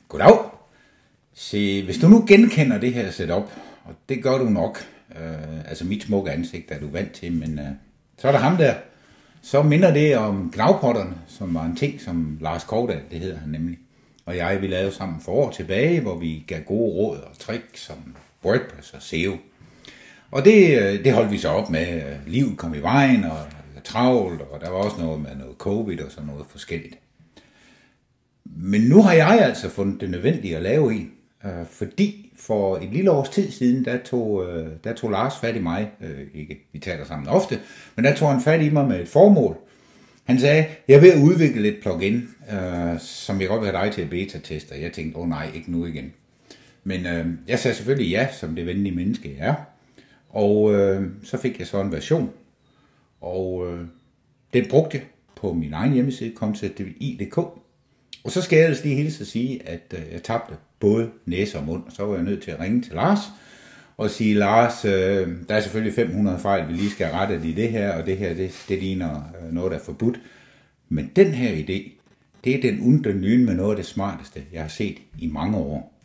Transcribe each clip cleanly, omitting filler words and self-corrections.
Goddag. Se, hvis du nu genkender det her setup, og det gør du nok, altså mit smukke ansigt er du vant til, men så er der ham der, så minder det om Gnavpotterne, som var en ting, som Lars Kovdal, det hedder han nemlig, og jeg, vi lavede sammen for år tilbage, hvor vi gav gode råd og tricks om WordPress og SEO. Og det holdt vi så op med. Livet kom i vejen, og travlt, og der var også noget med noget covid og sådan noget forskelligt. Men nu har jeg altså fundet det nødvendigt at lave en, fordi for et lille års tid siden, der tog Lars fat i mig, ikke vi taler sammen ofte, men der tog han fat i mig med et formål. Han sagde, jeg er ved at udvikle et plugin, som jeg godt vil have dig til at beta-teste, og jeg tænkte, nej, ikke nu igen. Men jeg sagde selvfølgelig ja, som det venlige menneske jeg er, og så fik jeg så en version, og den brugte jeg på min egen hjemmeside, concept.i.dk. Og så skal jeg ellers lige hilse at sige, at jeg tabte både næse og mund, og så var jeg nødt til at ringe til Lars og sige, Lars, der er selvfølgelig 500 fejl, vi lige skal rette i det her, og det her, det ligner noget, der er forbudt. Men den her idé, det er den underlyne med noget af det smarteste, jeg har set i mange år.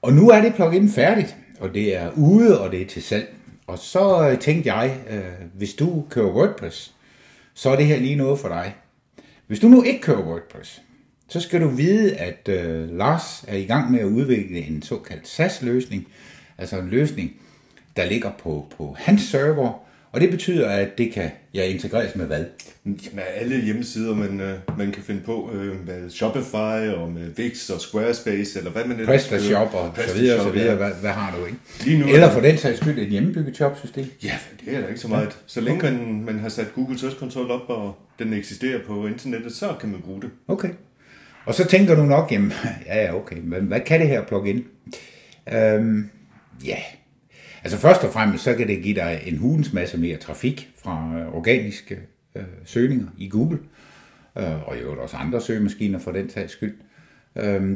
Og nu er det plugin færdigt, og det er ude, og det er til salg. Og så tænkte jeg, hvis du kører WordPress, så er det her lige noget for dig. Hvis du nu ikke kører WordPress, så skal du vide, at Lars er i gang med at udvikle en såkaldt SaaS-løsning, altså en løsning, der ligger på hans server, og det betyder, at det kan integreres med hvad? Med alle hjemmesider, man kan finde på, med Shopify og med Wix og Squarespace, eller hvad man ellers PrestaShop og så videre, så videre. Hvad har du, ikke? Eller for den sags skyld et hjemmebygget shopsystem? Ja, det er da ikke så meget. Så længe man har sat Google Search Console op, og den eksisterer på internettet, så kan man bruge det. Okay. Og så tænker du nok, jamen, ja, okay, men hvad kan det her plugin? Ja, altså først og fremmest, så kan det give dig en hulens masse mere trafik fra organiske søgninger i Google, og jo også andre søgemaskiner for den sags skyld.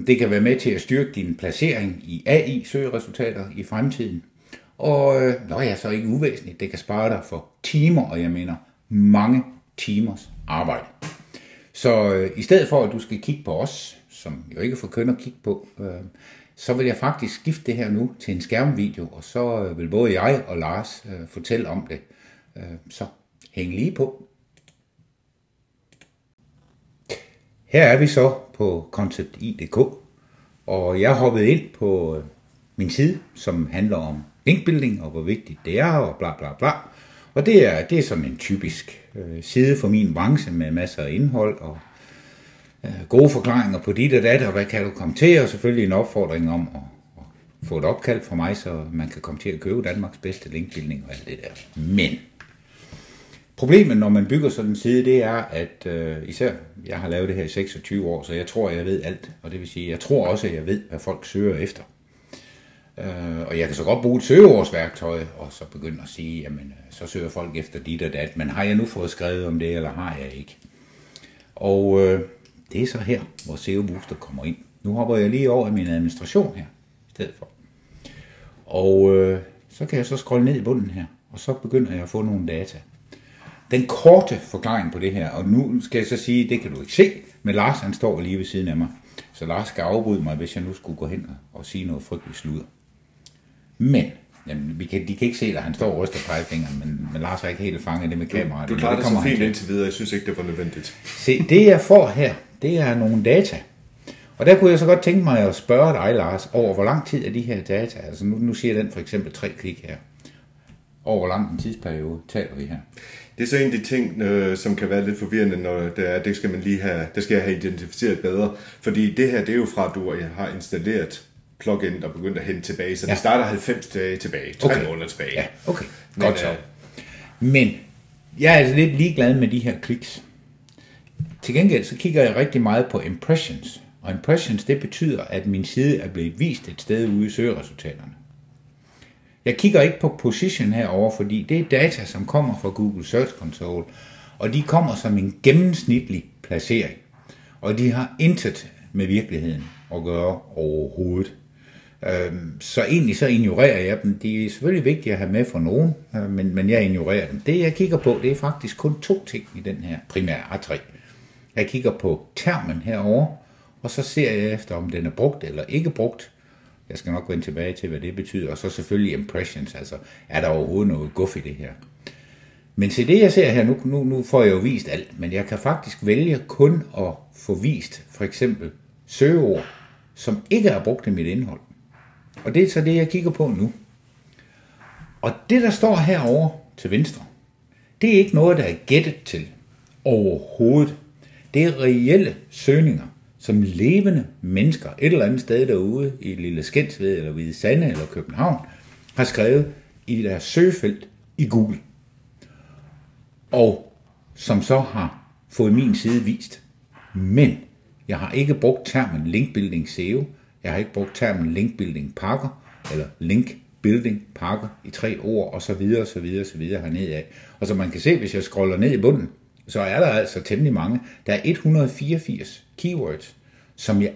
Det kan være med til at styrke din placering i AI-søgeresultater i fremtiden. Og så ikke uvæsentligt, det kan spare dig for timer, og jeg mener mange timers arbejde. Så i stedet for, at du skal kigge på os, som jo ikke får køn at kigge på, så vil jeg faktisk skifte det her nu til en skærmvideo, og så vil både jeg og Lars fortælle om det. Så hæng lige på. Her er vi så på concept.i.dk, og jeg hoppet ind på min side, som handler om linkbuilding og hvor vigtigt det er, og bla bla bla. Og det er sådan en typisk side for min branche med masser af indhold og gode forklaringer på dit og dat, og hvad kan du komme til, og selvfølgelig en opfordring om at få et opkald fra mig, så man kan komme til at købe Danmarks bedste linkbuilding og alt det der. Men problemet, når man bygger sådan en side, det er, at især jeg har lavet det her i 26 år, så jeg tror, jeg ved alt, og det vil sige, jeg tror også, at jeg ved, hvad folk søger efter. Og jeg kan så godt bruge et søgeordsværktøj, og så begynde at sige, jamen, så søger folk efter dit og dat, men har jeg nu fået skrevet om det, eller har jeg ikke? Og det er så her, hvor SEO Booster kommer ind. Nu hopper jeg lige over i min administration her, i stedet for. Og så kan jeg så scrolle ned i bunden her, og så begynder jeg at få nogle data. Den korte forklaring på det her, og nu skal jeg så sige, det kan du ikke se, men Lars han står lige ved siden af mig. Så Lars skal afbryde mig, hvis jeg nu skulle gå hen og sige noget frygteligt sludder. Men, jamen, de kan ikke se, at han står og ryster pegefingeren, men Lars har ikke helt fanget det med kameraet. Du klarer det så fint indtil videre, jeg synes ikke, det var nødvendigt. Se, det jeg får her, det er nogle data. Og der kunne jeg så godt tænke mig at spørge dig, Lars, over hvor lang tid er de her data? Altså nu siger den for eksempel 3 klik her. Over hvor lang en tidsperiode taler vi her? Det er så en af de ting, som kan være lidt forvirrende, når det skal man lige have, det skal jeg have identificeret bedre. Fordi det her, det er jo fra, at du har installeret plugin og begyndt at hente tilbage. Så det starter 90 dage tilbage, 3 måneder tilbage. Ja, okay. Godt så. Men jeg er altså lidt ligeglad med de her kliks. Til gengæld så kigger jeg rigtig meget på impressions. Og impressions, det betyder, at min side er blevet vist et sted ude i søgeresultaterne. Jeg kigger ikke på position herover, fordi det er data, som kommer fra Google Search Console, og de kommer som en gennemsnitlig placering. Og de har intet med virkeligheden at gøre overhovedet. Så egentlig så ignorerer jeg dem. De er selvfølgelig vigtige at have med for nogen, men jeg ignorerer dem. Det jeg kigger på, det er faktisk kun 2 ting i den her primære A3. Jeg kigger på termen herover, og så ser jeg efter, om den er brugt eller ikke brugt. Jeg skal nok vende tilbage til, hvad det betyder. Og så selvfølgelig impressions, altså er der overhovedet noget guf i det her. Men se det, jeg ser her, nu får jeg jo vist alt, men jeg kan faktisk vælge kun at få vist for eksempel søgeord, som ikke er brugt i mit indhold. Og det er så det, jeg kigger på nu. Og det, der står herovre til venstre, det er ikke noget, der er gættet til overhovedet. Det er reelle søgninger, som levende mennesker et eller andet sted derude i Lille Skensved eller Hvide Sande eller København har skrevet i deres søgefelt i Google. Og som så har fået min side vist. Men jeg har ikke brugt termen linkbuilding SEO, jeg har ikke brugt termen linkbuilding pakker eller linkbuilding pakker i 3 ord og så videre hernede af. Og så man kan se, hvis jeg scroller ned i bunden, så er der altså temmelig mange. Der er 184 keywords, som jeg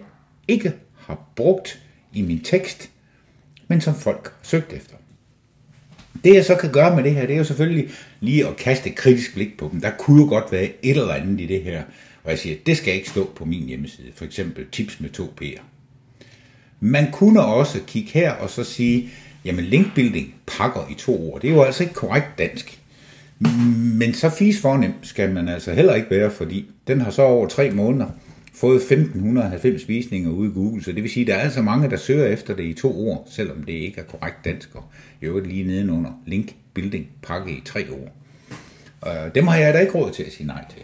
ikke har brugt i min tekst, men som folk har søgt efter. Det jeg så kan gøre med det her, det er jo selvfølgelig lige at kaste et kritisk blik på dem. Der kunne jo godt være et eller andet i det her, og jeg siger, det skal ikke stå på min hjemmeside. For eksempel tips med 2 P'er. Man kunne også kigge her og så sige, jamen linkbuilding pakker i 2 ord. Det er jo altså ikke korrekt dansk. Men så fis fornemt skal man altså heller ikke være, fordi den har så over 3 måneder fået 1590 visninger ude i Google, så det vil sige, at der er altså mange, der søger efter det i 2 ord, selvom det ikke er korrekt dansk, og i øvrigt lige nedenunder link building pakke i 3 ord. Dem har jeg da ikke råd til at sige nej til.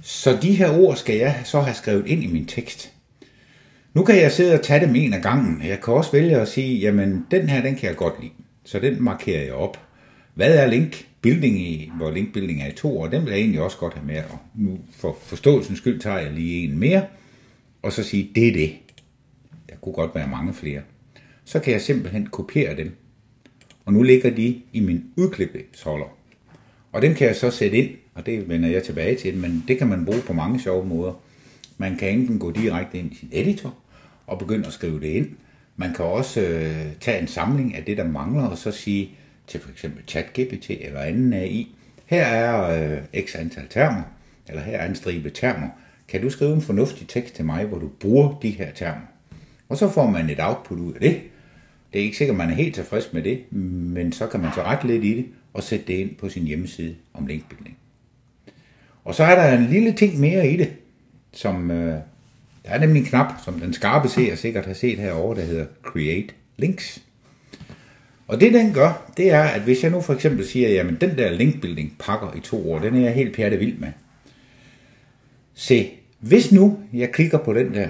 Så de her ord skal jeg så have skrevet ind i min tekst. Nu kan jeg sidde og tage dem en af gangen. Jeg kan også vælge at sige, jamen den her, den kan jeg godt lide, så den markerer jeg op. Hvad er linkbuilding i, hvor linkbuilding er i 2 år? Den vil jeg egentlig også godt have med. Og nu for forståelsens skyld tager jeg lige en mere, og så sige, det er det. Der kunne godt være mange flere. Så kan jeg simpelthen kopiere dem. Og nu ligger de i min udklippeholder. Og dem kan jeg så sætte ind, og det vender jeg tilbage til, men det kan man bruge på mange sjove måder. Man kan enten gå direkte ind i sin editor og begynde at skrive det ind. Man kan også tage en samling af det, der mangler, og så sige til for eksempel ChatGPT eller anden AI, her er x antal termer, eller her er en stribe termer. Kan du skrive en fornuftig tekst til mig, hvor du bruger de her termer? Og så får man et output ud af det. Det er ikke sikkert, man er helt tilfreds med det, men så kan man så rette lidt i det og sætte det ind på sin hjemmeside om linkbuilding. Og så er der en lille ting mere i det, som der er nemlig en knap, som den skarpe seer sikkert har set herovre, der hedder Create Links. Og det den gør, det er, at hvis jeg nu for eksempel siger, jamen den der linkbuilding pakker i 2 ord, den er jeg helt pjerte vild med. Se, hvis nu jeg klikker på den der,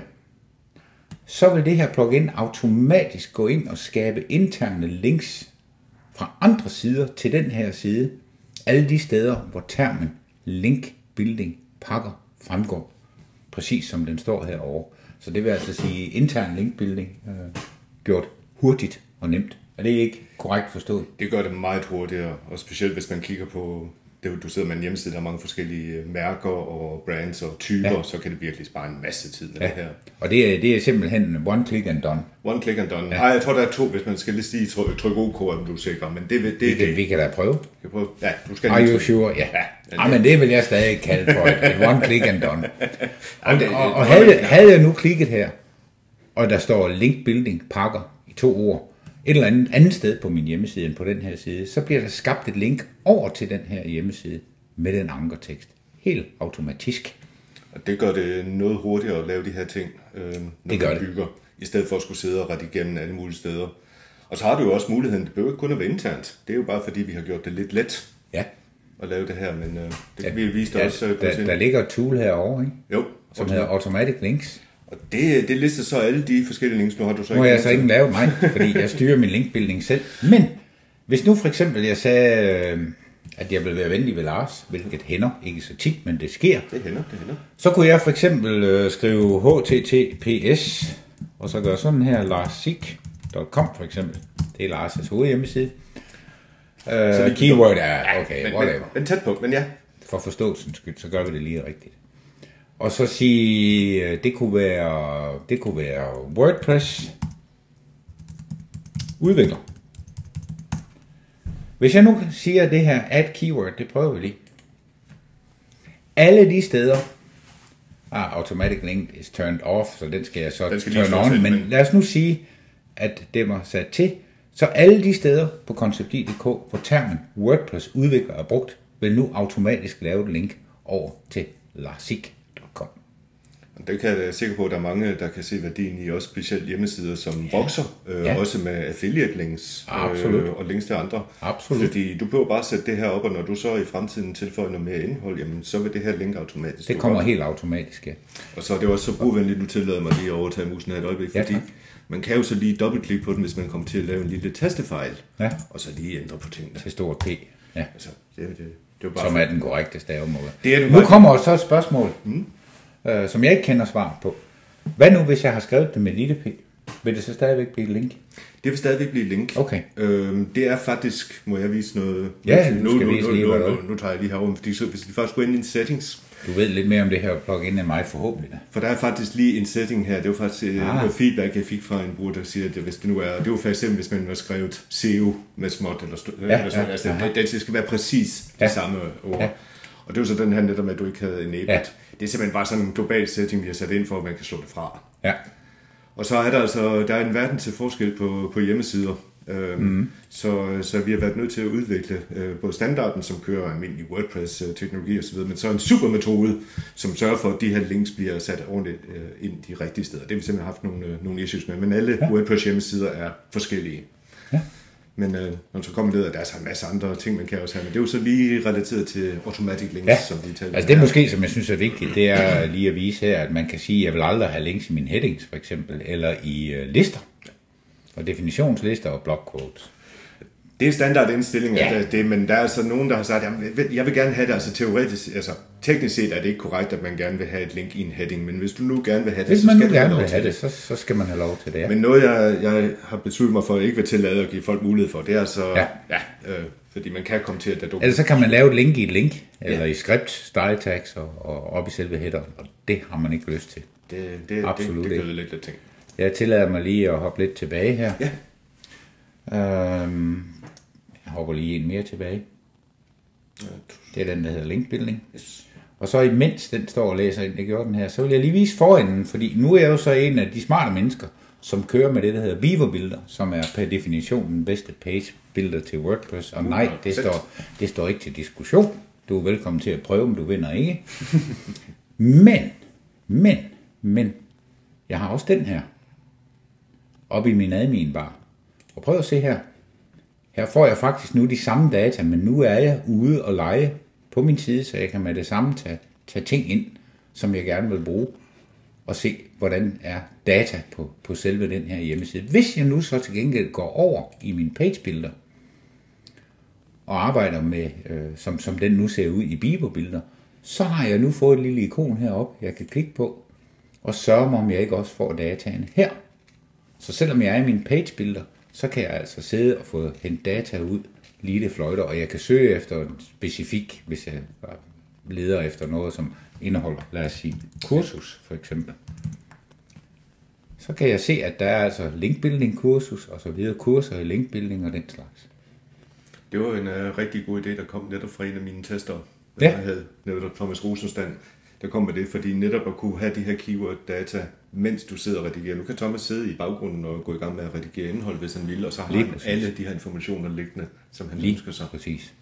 så vil det her plugin automatisk gå ind og skabe interne links fra andre sider til den her side. Alle de steder, hvor termen linkbuilding pakker fremgår. Præcis som den står herovre. Så det vil altså sige intern linkbuilding gjort hurtigt og nemt. Er det ikke korrekt forstået? Det gør det meget hurtigere, og specielt hvis man kigger på, du sidder med en hjemmeside, der er mange forskellige mærker og brands og typer, så kan det virkelig spare en masse tid med det her. Og det er simpelthen one click and done. One click and done. Ja. Jeg tror, der er 2, hvis man skal lige trykke OK, om du er sikker, men det. Vi kan da prøve. Ja, du skal Are you sure? Ja. Men det vil jeg stadig kalde for et one click and done. Og havde jeg nu klikket her, og der står link building pakker i 2 ord, et eller andet sted på min hjemmeside end på den her side, så bliver der skabt et link over til den her hjemmeside med den ankertekst. Helt automatisk. Og det gør det noget hurtigere at lave de her ting, når man bygger, i stedet for at skulle sidde og rette igennem alle mulige steder. Og så har du jo også muligheden, det behøver ikke kun at være internt. Det er jo bare fordi, vi har gjort det lidt let at lave det her, men det kan vi vise dig også. Der ligger et tool herovre, ikke? Jo. Som hedder Automatic Links. Og det lister så alle de forskellige links, nu har du så ikke. Nu har jeg så ikke lavet mig, fordi jeg styrer min linkbuilding selv. Men hvis nu for eksempel jeg sagde, at jeg ville være venlig ved Lars, hvilket hænder, ikke så tit, men det sker. Det hænder. Så kunne jeg for eksempel skrive https, og så gøre sådan her, larsik.com for eksempel. Det er Lars' hovedhjemmeside. Så keyword er, okay, whatever. Men tæt på, men ja. For forståelsens skyld, så gør vi det lige rigtigt. Og så sige, det kunne være WordPress udvikler. Hvis jeg nu siger det her add keyword, det prøver vi lige. Alle de steder, automatic link is turned off, så den skal jeg så turn on. Men lad os nu sige, at det var sat til, så alle de steder på koncept.dk, hvor termen WordPress udvikler er brugt, vil nu automatisk lave et link over til larsik.com. Det kan jeg være sikker på, at der er mange, der kan se værdien i, også specielt hjemmesider, som vokser, også med affiliate links og links til andre. Absolut. Fordi du behøver bare sætte det her op, og når du så i fremtiden tilføjer noget mere indhold, jamen, så vil det her link automatisk. Det kommer helt automatisk, ja. Og så er det også så brugvenligt, nu tillader mig lige at overtage musen her et øjeblik, fordi man kan jo så lige dobbeltklikke på den, hvis man kommer til at lave en lille tastefejl, og så lige ændre på tingene. Til stor P. Ja. Altså, det er bare som er den korrekte stavemåde. Nu kommer så et spørgsmål, som jeg ikke kender svar på. Hvad nu, hvis jeg har skrevet det med lille p? Vil det så stadigvæk blive et link? Det vil stadigvæk blive et link. Okay. Det er faktisk, må jeg vise noget? Ja, nu tager jeg lige herom, fordi så, hvis vi først går ind i en settings. Du ved lidt mere om det her plugin end mig forhåbentlig. For der er faktisk lige en setting her. Det var faktisk noget feedback, jeg fik fra en bruger, der siger, at hvis det nu er, det var for eksempel, hvis man var skrevet SEO med småt eller sådan. Det skal være præcis det samme ord. Ja. Og det var så den her netop med, at du ikke havde enabled. Ja. Det er simpelthen bare sådan en global setting, vi har sat ind for, at man kan slå det fra. Ja. Og så er der er en verden til forskel på hjemmesider. Så vi har været nødt til at udvikle både standarden, som kører almindelig WordPress-teknologi osv., men så en super metode, som sørger for, at de her links bliver sat ordentligt ind de rigtige steder. Det har vi simpelthen haft nogle issues med, men alle WordPress-hjemmesider er forskellige. Ja. Men når så kommer det, at der er så en masse andre ting, man kan også have, men det er jo så lige relateret til automatic links, som vi taler. Altså det er måske, som jeg synes er vigtigt, det er lige at vise her, at man kan sige, at jeg vil aldrig have links i mine headings, for eksempel, eller i lister, og definitionslister og block quotes. Det er standardindstilling, men der er altså nogen, der har sagt, at jeg vil gerne have det, altså teoretisk, altså teknisk set er det ikke korrekt, at man gerne vil have et link i en heading, men hvis du nu gerne vil have det, så skal man have lov til det. Ja. Men noget, jeg har besluttet mig for, at ikke vil tillade at give folk mulighed for, det er så, fordi man kan komme til, at der Ellers så kan man lave et link i et link, eller i script, style tags og op i selve headeren, og det har man ikke lyst til. Det absolut det gør lidt ting. Jeg tillader mig lige at hoppe lidt tilbage her. Ja. Jeg hopper lige en mere tilbage. Det er den, der hedder linkbuilding. Yes. Og så imens den står og læser ind, det gjorde den her, så vil jeg lige vise forenden, fordi nu er jeg jo så en af de smarte mennesker, som kører med det, der hedder Beaver Builder, som er per definition den bedste page builder til WordPress. Og nej, det står ikke til diskussion. Du er velkommen til at prøve, om du vinder ikke. Men, jeg har også den her, oppe i min admin bar. Og prøv at se her. Her får jeg faktisk nu de samme data, men nu er jeg ude og lege på min side, så jeg kan med det samme tage ting ind, som jeg gerne vil bruge, og se, hvordan er data på selve den her hjemmeside. Hvis jeg nu så til gengæld går over i min page builder, og arbejder med, som den nu ser ud i Beaver Builder, så har jeg nu fået et lille ikon heroppe, jeg kan klikke på, og sørge mig, om jeg ikke også får dataene her. Så selvom jeg er i min page builder, så kan jeg altså sidde og få hentet data ud, lige det fløjter, og jeg kan søge efter en specifik, hvis jeg leder efter noget, som indeholder, lad os sige, kursus for eksempel. Så kan jeg se, at der er altså linkbuilding kursus, og så videre kurser i linkbuilding og den slags. Det var en rigtig god idé, der kom netop fra en af mine tester, jeg havde netop Thomas Rosenstand. Der kom med det, fordi netop at kunne have de her keyword-data, mens du sidder og redigerer. Nu kan Thomas sidde i baggrunden og gå i gang med at redigere indhold, hvis han vil, og så har han alle de her informationer liggende, som han ønsker sig. Præcis.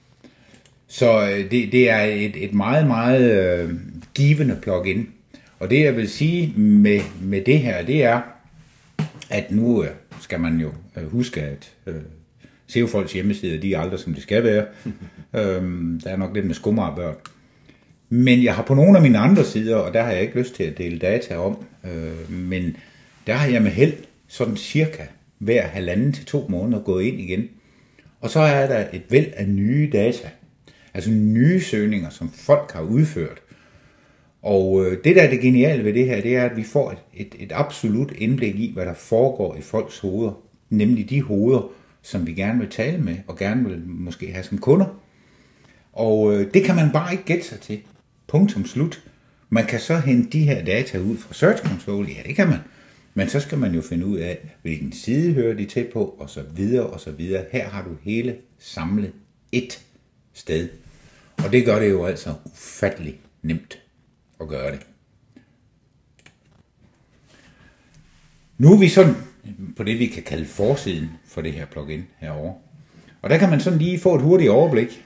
Så det er et meget, meget givende plugin. Og det jeg vil sige med det her, det er, at nu skal man jo huske, at SEO-folks hjemmesider, de er aldrig som de skal være. Der er nok lidt med skummerbørn. Men jeg har på nogle af mine andre sider, og der har jeg ikke lyst til at dele data om, men der har jeg med held sådan cirka hver 1,5 til 2 måneder gået ind igen. Og så er der et væld af nye data, altså nye søgninger, som folk har udført. Og det der er det geniale ved det her, det er, at vi får et absolut indblik i, hvad der foregår i folks hoveder. Nemlig de hoveder, som vi gerne vil tale med, og gerne vil måske have som kunder. Og det kan man bare ikke gætte sig til. Punktum slut. Man kan så hente de her data ud fra Search Console. Ja, det kan man. Men så skal man jo finde ud af, hvilken side hører de til på, og så videre, og så videre. Her har du hele samlet et sted. Og det gør det jo altså ufattelig nemt at gøre det. Nu er vi sådan på det, vi kan kalde forsiden for det her plugin herovre. Og der kan man sådan lige få et hurtigt overblik.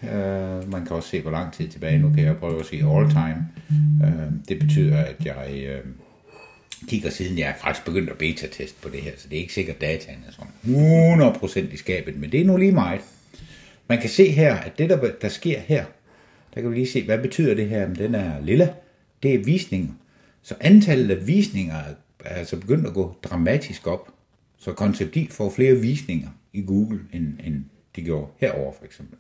Man kan også se, hvor lang tid tilbage. Nu kan jeg prøve at sige all time. Det betyder, at jeg kigger siden jeg er faktisk begyndt at beta-teste på det her. Så det er ikke sikkert, dataen er sådan 100% i skabet, men det er nu lige meget. Man kan se her, at det, der sker her, der kan vi lige se, hvad betyder det her? Den er lilla. Det er visninger. Så antallet af visninger er altså begyndt at gå dramatisk op. Så Concept.id får flere visninger i Google, end de gjorde herover for eksempel.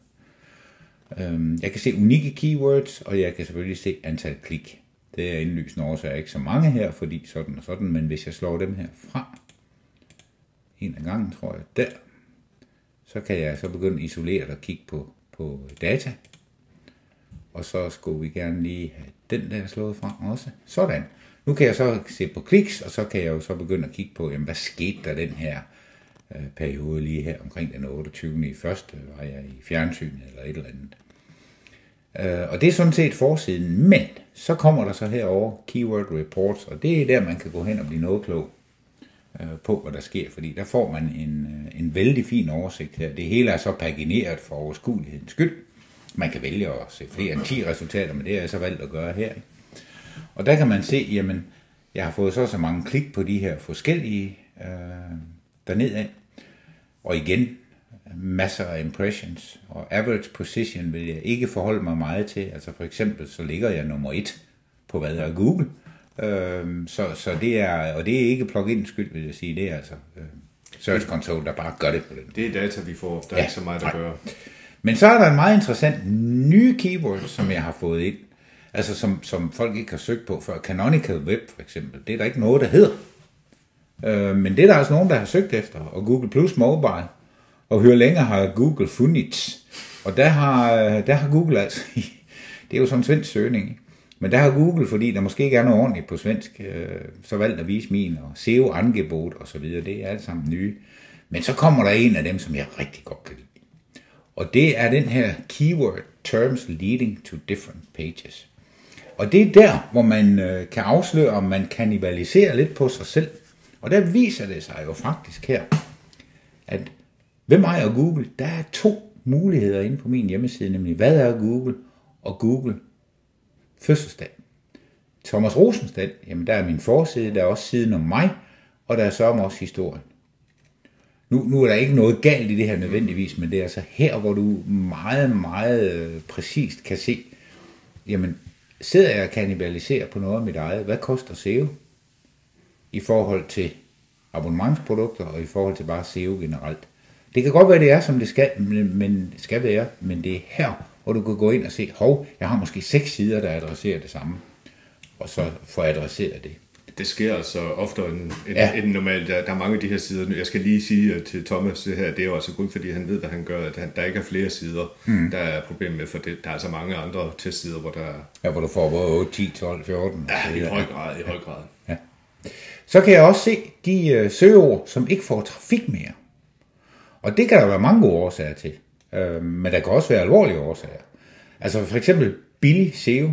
Jeg kan se unikke keywords, og jeg kan selvfølgelig se antal klik. Det er indlysende årsager ikke så mange her, fordi sådan og sådan, men hvis jeg slår dem her fra, en af gangen tror jeg, der, så kan jeg så begynde at isolere og kigge på data. Og så skulle vi gerne lige have den der slået fra også. Sådan. Nu kan jeg så se på kliks, og så kan jeg jo så begynde at kigge på, jamen, hvad skete der den her periode lige her omkring den 28. i første, var jeg i fjernsynet eller et eller andet. Og det er sådan set forsiden, men så kommer der så herover Keyword Reports, og det er der, man kan gå hen og blive noget klog på, hvad der sker, fordi der får man en vældig fin oversigt her. Det hele er så pagineret for overskuelighedens skyld. Man kan vælge at se flere end 10 resultater, men det har jeg så valgt at gøre her. Og der kan man se, jamen, jeg har fået så mange klik på de her forskellige dernede af. Og igen, masser af impressions. Og average position vil jeg ikke forholde mig meget til. Altså for eksempel, så ligger jeg nummer 1 på hvad der er Google. Så det er, og det er ikke plugins skyld, vil jeg sige. Det er altså Search Console, der bare gør det på den. Det er data, vi får. Der er ikke så meget, der gør. Men så er der en meget interessant nye keyword, som jeg har fået ind. Altså som folk ikke har søgt på før. Canonical Web for eksempel. Det er der ikke noget, der hedder. Men det er der altså nogen, der har søgt efter. Og Google Plus Mobile. Og hør længere har Google fundet. Og der har Google altså, det er jo sådan en svensk søgning, ikke? Men der har Google, fordi der måske ikke er noget ordentligt på svensk, så valgt at vise min, og SEO-angebot og så videre. Det er alt sammen nye. Men så kommer der en af dem, som jeg rigtig godt kan lide. Og det er den her keyword terms leading to different pages. Og det er der, hvor man kan afsløre, om man kannibaliserer lidt på sig selv. Og der viser det sig jo faktisk her, at ved mig og Google, der er 2 muligheder inde på min hjemmeside, nemlig hvad er Google og Google fødselsdag. Thomas Rosenstad, jamen der er min forside, der er også siden om mig, og der er så også historien. Nu er der ikke noget galt i det her nødvendigvis, men det er altså her, hvor du meget, meget præcist kan se, jamen sidder jeg og kannibaliserer på noget af mit eget, hvad koster SEO i forhold til abonnementsprodukter og i forhold til bare SEO generelt. Det kan godt være, det er, som det skal være, men det er her, hvor du kan gå ind og se, jeg har måske 6 sider, der adresserer det samme, og så få adresseret det. Det sker altså oftere end normalt. Der er mange af de her sider. Jeg skal lige sige til Thomas, det her, det er jo altså kun fordi han ved, hvad han gør, at der ikke er flere sider, der er problemet med, for det, der er altså mange andre testsider, hvor der er... Ja, hvor du får både 8, 10, 12, 14... Ja, i høj grad. Ja. Så kan jeg også se de søgeord, som ikke får trafik mere. Og det kan der være mange gode årsager til. Men der kan også være alvorlige årsager. Altså for eksempel billig SEO.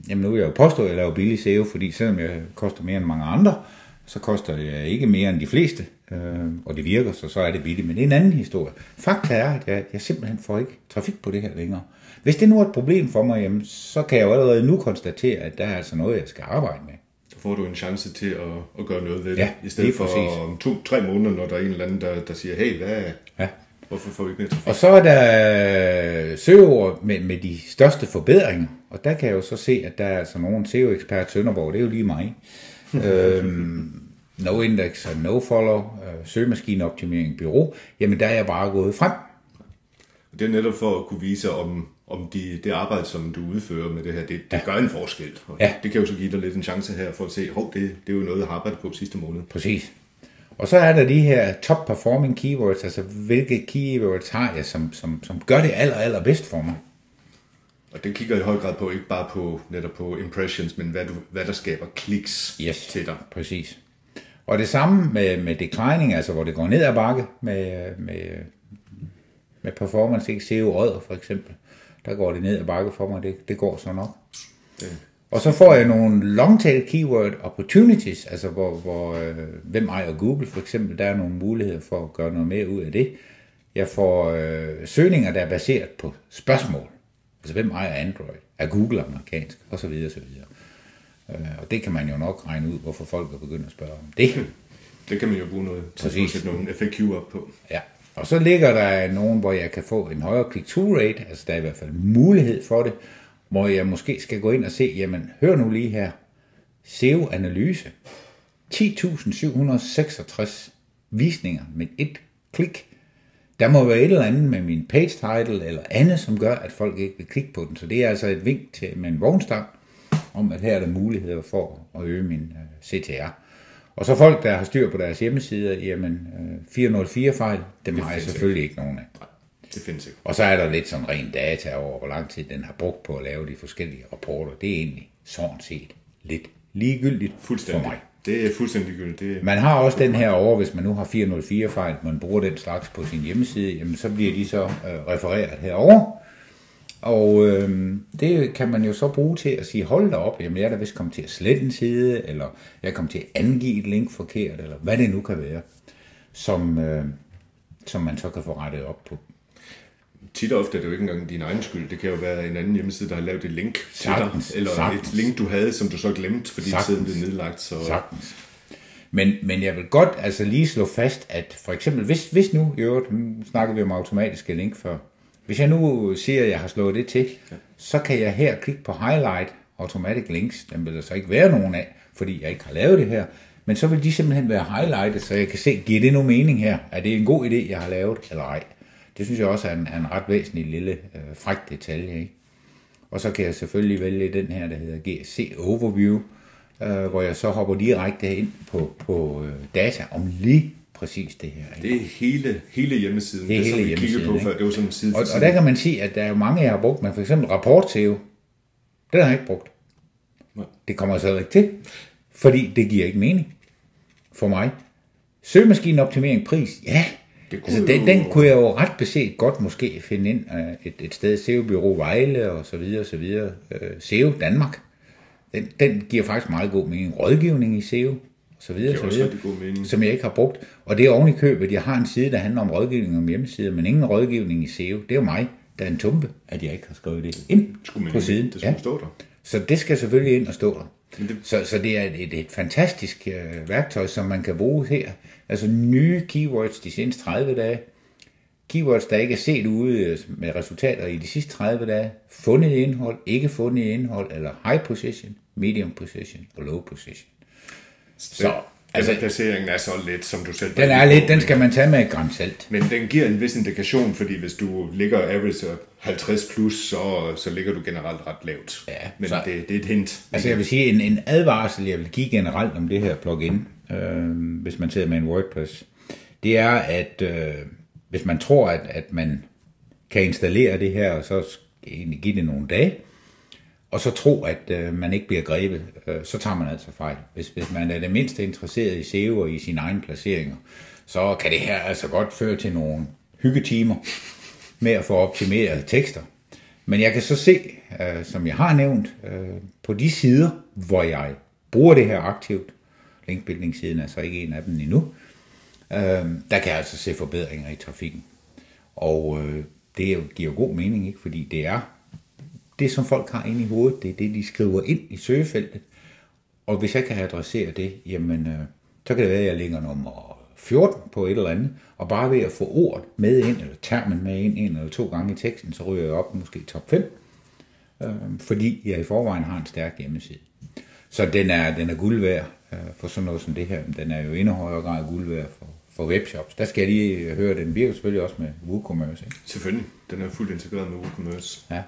Jamen nu vil jeg jo påstå, at jeg laver billig SEO, fordi selvom jeg koster mere end mange andre, så koster jeg ikke mere end de fleste. Og det virker, så er det billigt. Men det er en anden historie. Fakta er, at jeg simpelthen får ikke trafik på det her længere. Hvis det nu er et problem for mig, jamen, så kan jeg jo allerede nu konstatere, at der er altså noget, jeg skal arbejde med. Så får du en chance til at gøre noget ved det, i stedet for om 2-3 måneder, når der er en eller anden, der siger, hey, hvorfor får vi ikke mere trafik? Og så er der søgeord med de største forbedringer, og der kan jeg jo så se, at der er altså nogle SEO-ekspert Sønderborg, det er jo lige mig. No index og no follow, søgemaskineoptimering, bureau, jamen der er jeg bare gået frem. Det er netop for at kunne vise, om det arbejde, som du udfører med det her, det gør en forskel. Ja. Det kan jo så give dig lidt en chance her for at se, det er jo noget, jeg har arbejdet på sidste måned. Præcis. Og så er der de her top performing keywords, altså hvilke keywords har jeg, som gør det allerbedst for mig. Og det kigger i høj grad på, ikke bare netop på impressions, men hvad der skaber kliks til dig. Præcis. Og det samme med declining, altså hvor det går ned ad bakke med performance, ikke SEO Odder for eksempel. Der går det ned ad bakke for mig, det går så nok. Og så får jeg nogle long-tail keyword opportunities, altså hvor hvem ejer Google for eksempel, der er nogle muligheder for at gøre noget mere ud af det. Jeg får søgninger, der er baseret på spørgsmål. Altså hvem ejer Android? Er Google amerikansk? Og så videre, så videre. Og det kan man jo nok regne ud, hvorfor folk er begyndt at spørge om det. Det kan man jo bruge noget til at sætte nogle FAQ op på. Ja, og så ligger der nogen, hvor jeg kan få en højere click-through rate, altså der er i hvert fald mulighed for det, hvor jeg måske skal gå ind og se, jamen hør nu lige her, SEO-analyse, 10.766 visninger med et klik. Der må være et eller andet med min page title eller andet, som gør, at folk ikke vil klikke på den. Så det er altså et vink til med en vognstang, om at her er der muligheder for at øge min CTR. Og så folk, der har styr på deres hjemmesider, jamen 404-fejl, dem har jeg selvfølgelig ikke nogen af. Nej, det findes ikke. Og så er der lidt sådan ren data over, hvor lang tid den har brugt på at lave de forskellige rapporter. Det er egentlig sådan set lidt ligegyldigt for mig. Det er fuldstændig ligegyldigt. Man har også den her over, hvis man nu har 404-fejl, man bruger den slags på sin hjemmeside, jamen så bliver de så refereret herover. Og det kan man jo så bruge til at sige, hold da op, jamen jeg er da vist kommet til at slette en side, eller jeg er kommet til at angive et link forkert, eller hvad det nu kan være, som man så kan få rettet op på. Tit og ofte er det jo ikke engang din egen skyld. Det kan jo være en anden hjemmeside, der har lavet et link til dig, eller et link, du havde, som du så glemte, fordi siden blev nedlagt. Så... Sagtens. Men jeg vil godt altså lige slå fast, at for eksempel, hvis nu, nu snakker vi om automatiske link før, hvis jeg nu siger, at jeg har slået det til, så kan jeg her klikke på Highlight Automatic Links. Den vil der så ikke være nogen af, fordi jeg ikke har lavet det her. Men så vil de simpelthen være highlightet, så jeg kan se, giver det nogen mening her? Er det en god idé, jeg har lavet, eller ej? Det synes jeg også er en ret væsentlig lille fræk detalje. Ikke? Og så kan jeg selvfølgelig vælge den her, der hedder GSC Overview, hvor jeg så hopper direkte ind på data om lige præcis det her. Ikke? Det er hele hjemmesiden. Det er hele hjemmesiden. På, før. Det var sådan en side og der kan man sige, at der er jo mange, jeg har brugt, men for eksempel rapport-SEO, den har jeg ikke brugt. Nej. Det kommer jeg så ikke til, fordi det giver ikke mening for mig. Søgemaskineoptimering pris, ja. Altså, den kunne jeg jo ret beset godt måske finde ind et sted, SEO-bureau Vejle og så videre, så videre. SEO Danmark, den giver faktisk meget god mening. Rådgivning i SEO, så videre, så videre, som jeg ikke har brugt. Og det er oven i købet, jeg har en side, der handler om rådgivning om hjemmesider, men ingen rådgivning i SEO. Det er jo mig, der er en tumpe, at jeg ikke har skrevet det ind på siden. Det skulle stå der. Så det skal selvfølgelig ind og stå der. Så det er et fantastisk værktøj, som man kan bruge her. Altså nye keywords de seneste 30 dage. Keywords, der ikke er set ude med resultater i de sidste 30 dage. Fundet indhold, ikke fundet indhold, eller high position, medium position og low position. Så altså, placeringen er så lidt, som du selv... Den er lidt, den skal man tage med et gram salt. Men den giver en vis indikation, fordi hvis du ligger average 50 plus, så ligger du generelt ret lavt. Ja, men så, det er et hint. Altså jeg vil sige, en advarsel, jeg vil give generelt om det her plugin, hvis man sidder med en WordPress, det er, at hvis man tror, at man kan installere det her, og så give det nogle dage, og så tro, at man ikke bliver grebet, så tager man altså fejl. Hvis man er det mindste interesseret i SEO og i sine egne placeringer, så kan det her altså godt føre til nogle hyggetimer med at få optimeret tekster. Men jeg kan så se, som jeg har nævnt, på de sider, hvor jeg bruger det her aktivt, linkbuilding-siden er så ikke en af dem endnu, der kan jeg altså se forbedringer i trafikken. Og det giver god mening, ikke? Fordi det er det, som folk har inde i hovedet, det er det, de skriver ind i søgefeltet. Og hvis jeg kan adressere det, jamen, så kan det være, at jeg ligger nummer 14 på et eller andet, og bare ved at få ordet med ind, eller termen med ind, en eller to gange i teksten, så ryger jeg op måske top 5, fordi jeg i forvejen har en stærk hjemmeside. Så den er guld værd for sådan noget som det her. Den er jo endnu højere grad guld værd for webshops. Der skal jeg lige høre, den virker selvfølgelig også med WooCommerce. Ikke? Selvfølgelig, den er fuldt integreret med WooCommerce. Ja.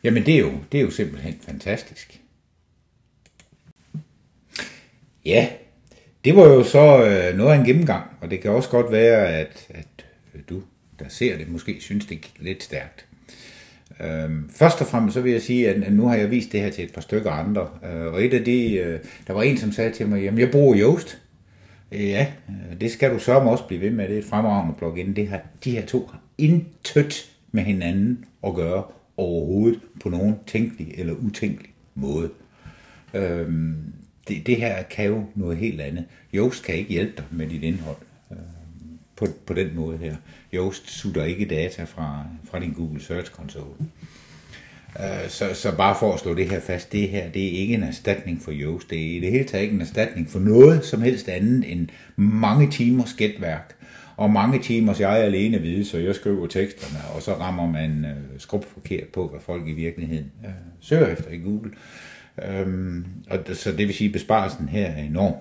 Jamen det er jo simpelthen fantastisk. Ja, det var jo så noget af en gennemgang, og det kan også godt være, at du, der ser det, måske synes, det gik lidt stærkt. Først og fremmest så vil jeg sige, at nu har jeg vist det her til et par stykker andre, og et af de, der var en, som sagde til mig, jamen jeg bruger Yoast. Ja, det skal du sørge også blive ved med, det er et fremragende plugin. De her to har intet med hinanden at gøre overhovedet på nogen tænkelig eller utænkelig måde. Det her kan jo noget helt andet. Yoast kan ikke hjælpe dig med dit indhold på den måde her. Yoast sutter ikke data fra din Google Search Console. Så bare for at slå det her fast, det her, det er ikke en erstatning for Yoast. Det er i det hele taget ikke en erstatning for noget som helst andet end mange timers gætværk. Og mange timers jeg alene vide, så jeg skriver teksterne, og så rammer man skrubforkert på, hvad folk i virkeligheden søger efter i Google. Så det vil sige, at besparelsen her er enorm.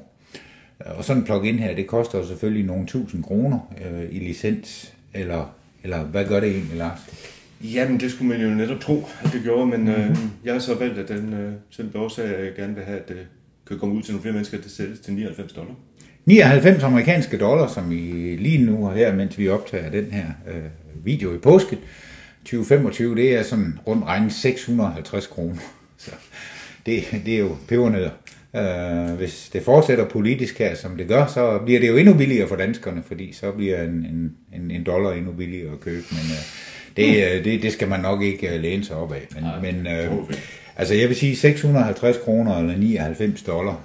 Og sådan en plugin her, det koster selvfølgelig nogle 1000 kroner i licens, eller hvad gør det egentlig, Lars? Jamen, det skulle man jo netop tro, at det gjorde, men jeg har så valgt, at den simpelthen også, at jeg gerne vil have, at det kan komme ud til nogle flere mennesker, det sælges til $99. 99 amerikanske dollar, som I lige nu har her, mens vi optager den her video i påsken. 2025, det er sådan rundt regnet 650 kroner. Så det er jo pebernødder. Hvis det fortsætter politisk her, som det gør, så bliver det jo endnu billigere for danskerne, fordi så bliver en dollar endnu billigere at købe. Men det skal man nok ikke læne sig op af. Men altså jeg vil sige 650 kroner eller 99 dollar.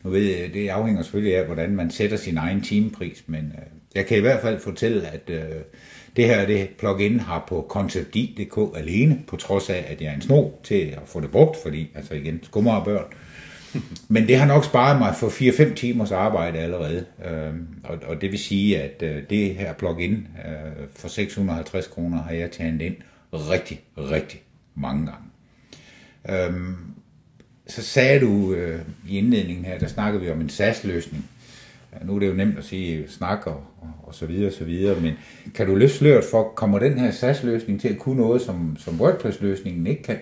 Nu ved jeg, det afhænger selvfølgelig af, hvordan man sætter sin egen timepris, men jeg kan i hvert fald fortælle, at det her det plugin har på concept.dk alene, på trods af, at jeg er en sno til at få det brugt, fordi, altså igen, skummer og børn. Men det har nok sparet mig for 4-5 timers arbejde allerede, og det vil sige, at det her plugin for 650 kroner har jeg tjent ind rigtig, rigtig mange gange. Så sagde du i indledningen her, der snakkede vi om en SaaS-løsning. Nu er det jo nemt at sige snak og så videre, så videre, men kan du løfte sløret for, kommer den her SaaS-løsning til at kunne noget, som WordPress-løsningen ikke kan?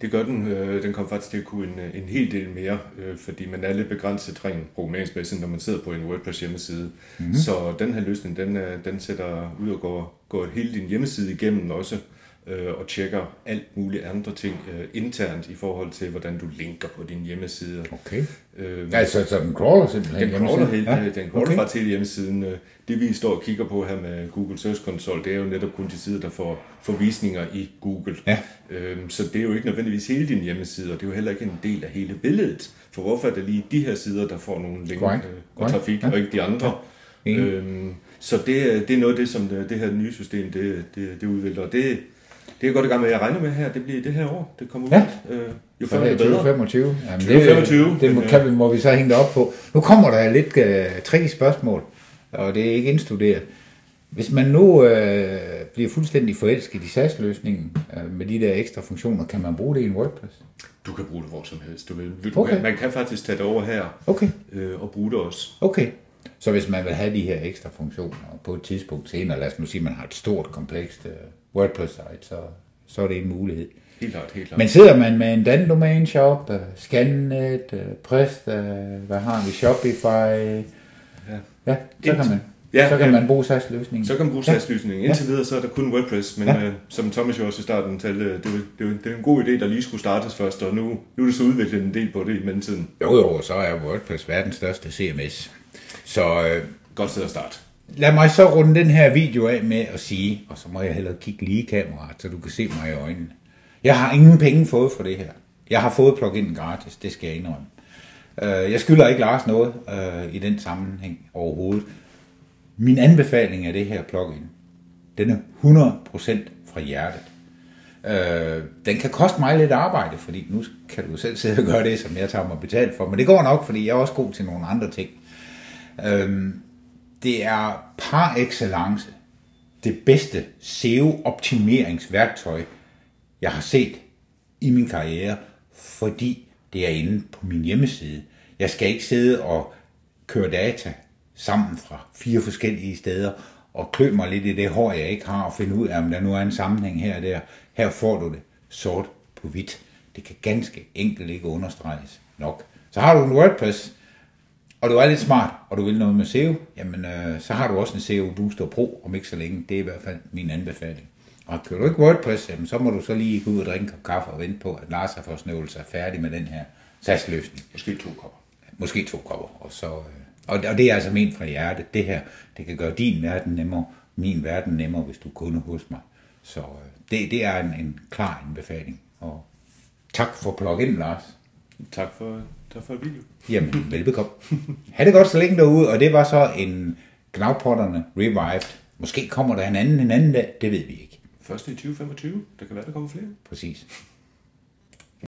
Det gør den. Den kommer faktisk til at kunne en hel del mere, fordi man er lidt begrænset rent programmeringsmæssigt, når man sidder på en WordPress hjemmeside. Mm-hmm. Så den her løsning, den sætter ud og går hele din hjemmeside igennem også, og tjekker alt muligt andre ting internt i forhold til, hvordan du linker på din hjemmeside. Okay. Så den crawler simpelthen Den crawler faktisk hele hjemmesiden. Det vi står og kigger på her med Google Search Console, det er jo netop kun de sider, der får visninger i Google. Ja. Så det er jo ikke nødvendigvis hele din hjemmeside, og det er jo heller ikke en del af hele billedet. For hvorfor er det lige de her sider, der får nogle link og trafik, og ikke de andre? Ja. Så det er noget af det, som det her nye system det udvikler. Det er godt i gang med, jeg regner med her, det bliver det her år, det kommer ud. Jo før det er bedre. 2025. Jamen, 2025. Det må vi så hænge det op på. Nu kommer der lidt tricky spørgsmål, og det er ikke indstuderet. Hvis man nu bliver fuldstændig forelsket i SaaS-løsningen med de der ekstra funktioner, kan man bruge det i en WordPress? Du kan bruge det hvor som helst, du vil. Okay. Man kan faktisk tage det over her og bruge det også. Okay. Så hvis man vil have de her ekstra funktioner på et tidspunkt senere, lad os nu sige, at man har et stort, komplekst WordPress-site, så er det en mulighed. Helt klart. Men sidder man med en Dan Domain Shop, Scannet, Prest, hvad har vi, Shopify, så kan man bruge SaaS-løsningen. Så kan man bruge SaaS-løsningen. Indtil videre så er der kun WordPress, men som Thomas jo også i starten talte, det er en god idé, der lige skulle startes først, og nu er det så udviklet en del på det i mellemtiden. Jo, så er WordPress verdens største CMS. Så godt sted at starte. Lad mig så runde den her video af med at sige, og så må jeg hellere kigge lige i kameraet, så du kan se mig i øjnene. Jeg har ingen penge fået for det her. Jeg har fået pluginen gratis, det skal jeg indrømme. Jeg skylder ikke Lars noget i den sammenhæng overhovedet. Min anbefaling af det her plugin, den er 100% fra hjertet. Den kan koste mig lidt arbejde, fordi nu kan du selv sidde og gøre det, som jeg tager mig betalt for, men det går nok, fordi jeg er også god til nogle andre ting. Det er par excellence det bedste SEO-optimeringsværktøj, jeg har set i min karriere, fordi det er inde på min hjemmeside. Jeg skal ikke sidde og køre data sammen fra 4 forskellige steder og klø mig lidt i det hår, jeg ikke har, og finde ud af, om der nu er en sammenhæng her og der. Her får du det sort på hvidt. Det kan ganske enkelt ikke understreges nok. Så har du en WordPress, og du er lidt smart, og du vil noget med SEO, jamen så har du også en SEO Booster Pro om ikke så længe. Det er i hvert fald min anbefaling. Og kører du ikke WordPress, jamen, så må du så lige gå ud og drikke en kop kaffe og vente på, at Lars har forsnøvet sig færdig med den her SaaS-løsning. Måske to kopper. Og det er altså ment fra hjertet. Det her, det kan gøre din verden nemmere, min verden nemmere, hvis du kunder hos mig. Så det er en klar anbefaling. Og tak for plug-in, Lars. Tak for video. Jamen, velbekomme. Ha' det godt så længe derude, og det var så en Gnavpotterne Revived. Måske kommer der en anden dag, det ved vi ikke. Først i 2025, der kan være, der kommer flere. Præcis.